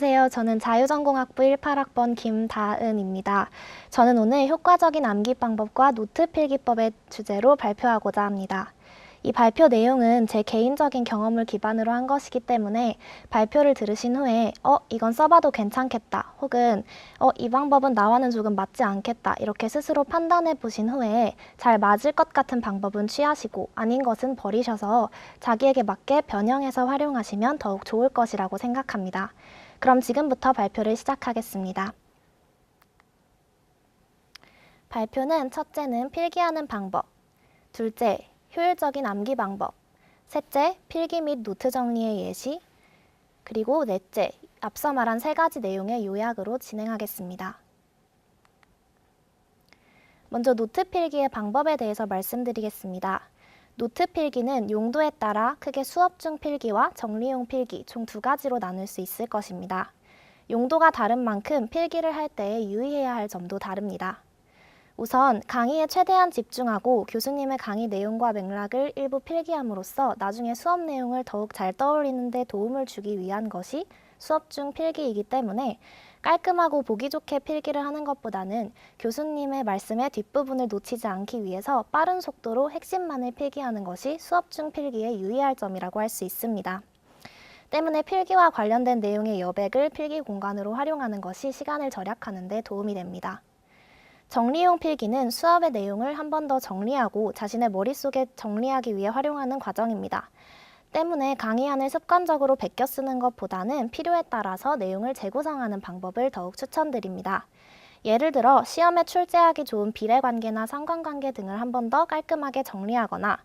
안녕하세요. 저는 자유전공학부 18학번 김다은입니다. 저는 오늘 효과적인 암기 방법과 노트 필기법의 주제로 발표하고자 합니다. 이 발표 내용은 제 개인적인 경험을 기반으로 한 것이기 때문에 발표를 들으신 후에 이건 써봐도 괜찮겠다 혹은 이 방법은 나와는 조금 맞지 않겠다 이렇게 스스로 판단해 보신 후에 잘 맞을 것 같은 방법은 취하시고 아닌 것은 버리셔서 자기에게 맞게 변형해서 활용하시면 더욱 좋을 것이라고 생각합니다. 그럼 지금부터 발표를 시작하겠습니다. 발표는 첫째는 필기하는 방법, 둘째, 효율적인 암기 방법, 셋째, 필기 및 노트 정리의 예시, 그리고 넷째, 앞서 말한 세 가지 내용의 요약으로 진행하겠습니다. 먼저 노트 필기의 방법에 대해서 말씀드리겠습니다. 노트 필기는 용도에 따라 크게 수업 중 필기와 정리용 필기 총 두 가지로 나눌 수 있을 것입니다. 용도가 다른 만큼 필기를 할 때 유의해야 할 점도 다릅니다. 우선 강의에 최대한 집중하고 교수님의 강의 내용과 맥락을 일부 필기함으로써 나중에 수업 내용을 더욱 잘 떠올리는 데 도움을 주기 위한 것이 수업 중 필기이기 때문에 깔끔하고 보기 좋게 필기를 하는 것보다는 교수님의 말씀의 뒷부분을 놓치지 않기 위해서 빠른 속도로 핵심만을 필기하는 것이 수업 중 필기에 유의할 점이라고 할 수 있습니다. 때문에 필기와 관련된 내용의 여백을 필기 공간으로 활용하는 것이 시간을 절약하는 데 도움이 됩니다. 정리용 필기는 수업의 내용을 한 번 더 정리하고 자신의 머릿속에 정리하기 위해 활용하는 과정입니다. 때문에 강의안을 습관적으로 베껴 쓰는 것보다는 필요에 따라서 내용을 재구성하는 방법을 더욱 추천드립니다. 예를 들어 시험에 출제하기 좋은 비례관계나 상관관계 등을 한 번 더 깔끔하게 정리하거나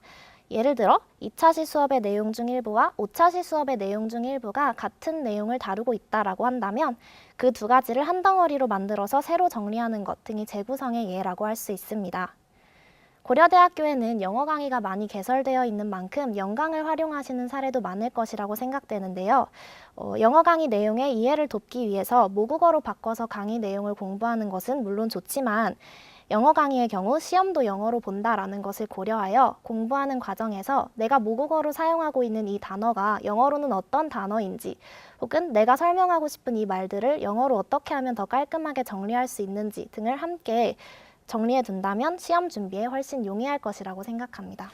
예를 들어 2차시 수업의 내용 중 일부와 5차시 수업의 내용 중 일부가 같은 내용을 다루고 있다라고 한다면 그 두 가지를 한 덩어리로 만들어서 새로 정리하는 것 등이 재구성의 예라고 할 수 있습니다. 고려대학교에는 영어 강의가 많이 개설되어 있는 만큼 영강을 활용하시는 사례도 많을 것이라고 생각되는데요. 영어 강의 내용의 이해를 돕기 위해서 모국어로 바꿔서 강의 내용을 공부하는 것은 물론 좋지만 영어 강의의 경우 시험도 영어로 본다라는 것을 고려하여 공부하는 과정에서 내가 모국어로 사용하고 있는 이 단어가 영어로는 어떤 단어인지 혹은 내가 설명하고 싶은 이 말들을 영어로 어떻게 하면 더 깔끔하게 정리할 수 있는지 등을 함께 정리해 둔다면 시험 준비에 훨씬 용이할 것이라고 생각합니다.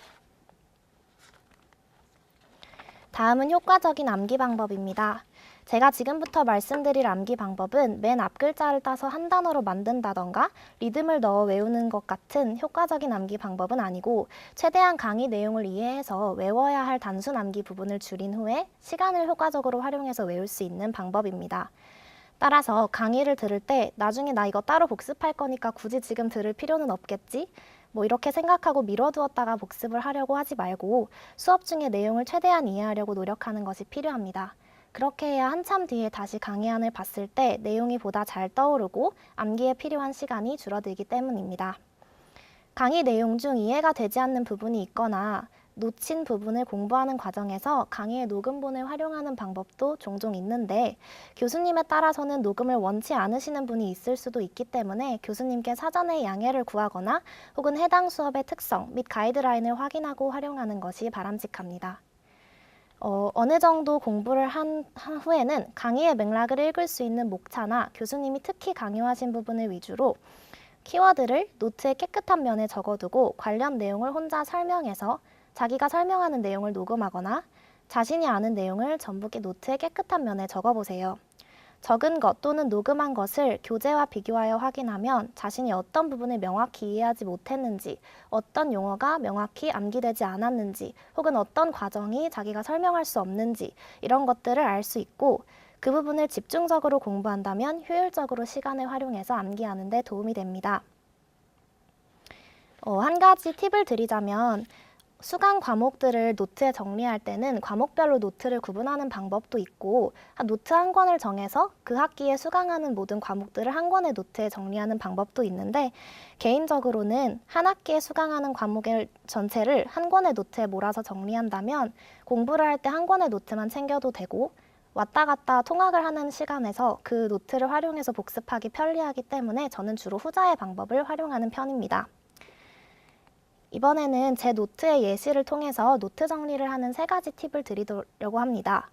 다음은 효과적인 암기 방법입니다. 제가 지금부터 말씀드릴 암기 방법은 맨 앞 글자를 따서 한 단어로 만든다던가 리듬을 넣어 외우는 것 같은 효과적인 암기 방법은 아니고 최대한 강의 내용을 이해해서 외워야 할 단순 암기 부분을 줄인 후에 시간을 효과적으로 활용해서 외울 수 있는 방법입니다. 따라서 강의를 들을 때 나중에 나 이거 따로 복습할 거니까 굳이 지금 들을 필요는 없겠지? 이렇게 생각하고 미뤄두었다가 복습을 하려고 하지 말고 수업 중의 내용을 최대한 이해하려고 노력하는 것이 필요합니다. 그렇게 해야 한참 뒤에 다시 강의안을 봤을 때 내용이 보다 잘 떠오르고 암기에 필요한 시간이 줄어들기 때문입니다. 강의 내용 중 이해가 되지 않는 부분이 있거나 놓친 부분을 공부하는 과정에서 강의의 녹음본을 활용하는 방법도 종종 있는데 교수님에 따라서는 녹음을 원치 않으시는 분이 있을 수도 있기 때문에 교수님께 사전에 양해를 구하거나 혹은 해당 수업의 특성 및 가이드라인을 확인하고 활용하는 것이 바람직합니다. 어느 정도 공부를 한 후에는 강의의 맥락을 읽을 수 있는 목차나 교수님이 특히 강요하신 부분을 위주로 키워드를 노트의 깨끗한 면에 적어두고 관련 내용을 혼자 설명해서 자기가 설명하는 내용을 녹음하거나 자신이 아는 내용을 전북의 노트의 깨끗한 면에 적어보세요. 적은 것 또는 녹음한 것을 교재와 비교하여 확인하면 자신이 어떤 부분을 명확히 이해하지 못했는지, 어떤 용어가 명확히 암기되지 않았는지, 혹은 어떤 과정이 자기가 설명할 수 없는지 이런 것들을 알 수 있고 그 부분을 집중적으로 공부한다면 효율적으로 시간을 활용해서 암기하는 데 도움이 됩니다. 한 가지 팁을 드리자면 수강 과목들을 노트에 정리할 때는 과목별로 노트를 구분하는 방법도 있고 노트 한 권을 정해서 그 학기에 수강하는 모든 과목들을 한 권의 노트에 정리하는 방법도 있는데 개인적으로는 한 학기에 수강하는 과목을 전체를 한 권의 노트에 몰아서 정리한다면 공부를 할 때 한 권의 노트만 챙겨도 되고 왔다 갔다 통학을 하는 시간에서 그 노트를 활용해서 복습하기 편리하기 때문에 저는 주로 후자의 방법을 활용하는 편입니다. 이번에는 제 노트의 예시를 통해서 노트 정리를 하는 세 가지 팁을 드리려고 합니다.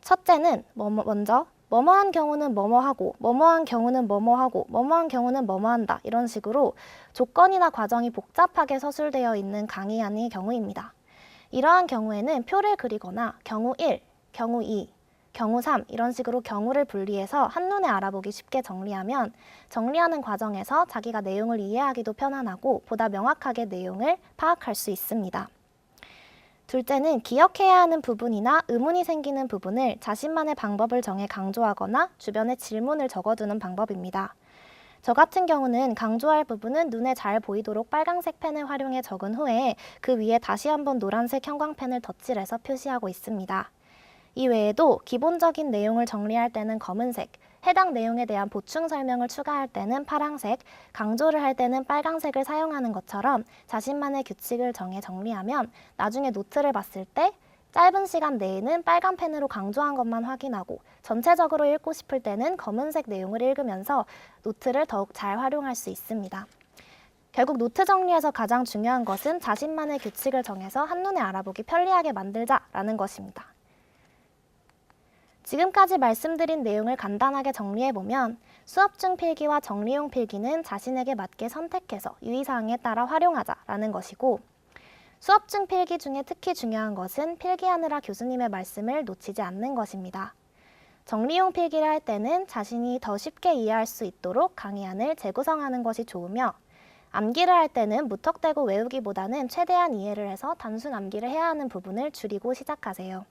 첫째는 먼저 뭐뭐한 경우는 뭐뭐하고, 뭐뭐한 경우는 뭐뭐하고, 뭐뭐한 경우는 뭐뭐한다. 이런 식으로 조건이나 과정이 복잡하게 서술되어 있는 강의안의 경우입니다. 이러한 경우에는 표를 그리거나 경우 1, 경우 2, 경우 3 이런 식으로 경우를 분리해서 한눈에 알아보기 쉽게 정리하면 정리하는 과정에서 자기가 내용을 이해하기도 편안하고 보다 명확하게 내용을 파악할 수 있습니다. 둘째는 기억해야 하는 부분이나 의문이 생기는 부분을 자신만의 방법을 정해 강조하거나 주변에 질문을 적어두는 방법입니다. 저 같은 경우는 강조할 부분은 눈에 잘 보이도록 빨강색 펜을 활용해 적은 후에 그 위에 다시 한번 노란색 형광펜을 덧칠해서 표시하고 있습니다. 이 외에도 기본적인 내용을 정리할 때는 검은색, 해당 내용에 대한 보충 설명을 추가할 때는 파란색, 강조를 할 때는 빨강색을 사용하는 것처럼 자신만의 규칙을 정해 정리하면 나중에 노트를 봤을 때 짧은 시간 내에는 빨간 펜으로 강조한 것만 확인하고 전체적으로 읽고 싶을 때는 검은색 내용을 읽으면서 노트를 더욱 잘 활용할 수 있습니다. 결국 노트 정리에서 가장 중요한 것은 자신만의 규칙을 정해서 한눈에 알아보기 편리하게 만들자라는 것입니다. 지금까지 말씀드린 내용을 간단하게 정리해보면 수업 중 필기와 정리용 필기는 자신에게 맞게 선택해서 유의사항에 따라 활용하자라는 것이고 수업 중 필기 중에 특히 중요한 것은 필기하느라 교수님의 말씀을 놓치지 않는 것입니다. 정리용 필기를 할 때는 자신이 더 쉽게 이해할 수 있도록 강의안을 재구성하는 것이 좋으며 암기를 할 때는 무턱대고 외우기보다는 최대한 이해를 해서 단순 암기를 해야 하는 부분을 줄이고 시작하세요.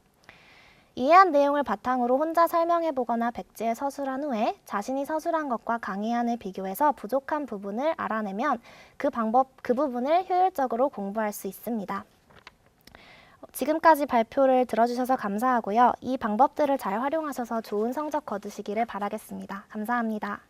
이해한 내용을 바탕으로 혼자 설명해보거나 백지에 서술한 후에 자신이 서술한 것과 강의안을 비교해서 부족한 부분을 알아내면 그 부분을 효율적으로 공부할 수 있습니다. 지금까지 발표를 들어주셔서 감사하고요. 이 방법들을 잘 활용하셔서 좋은 성적 거두시기를 바라겠습니다. 감사합니다.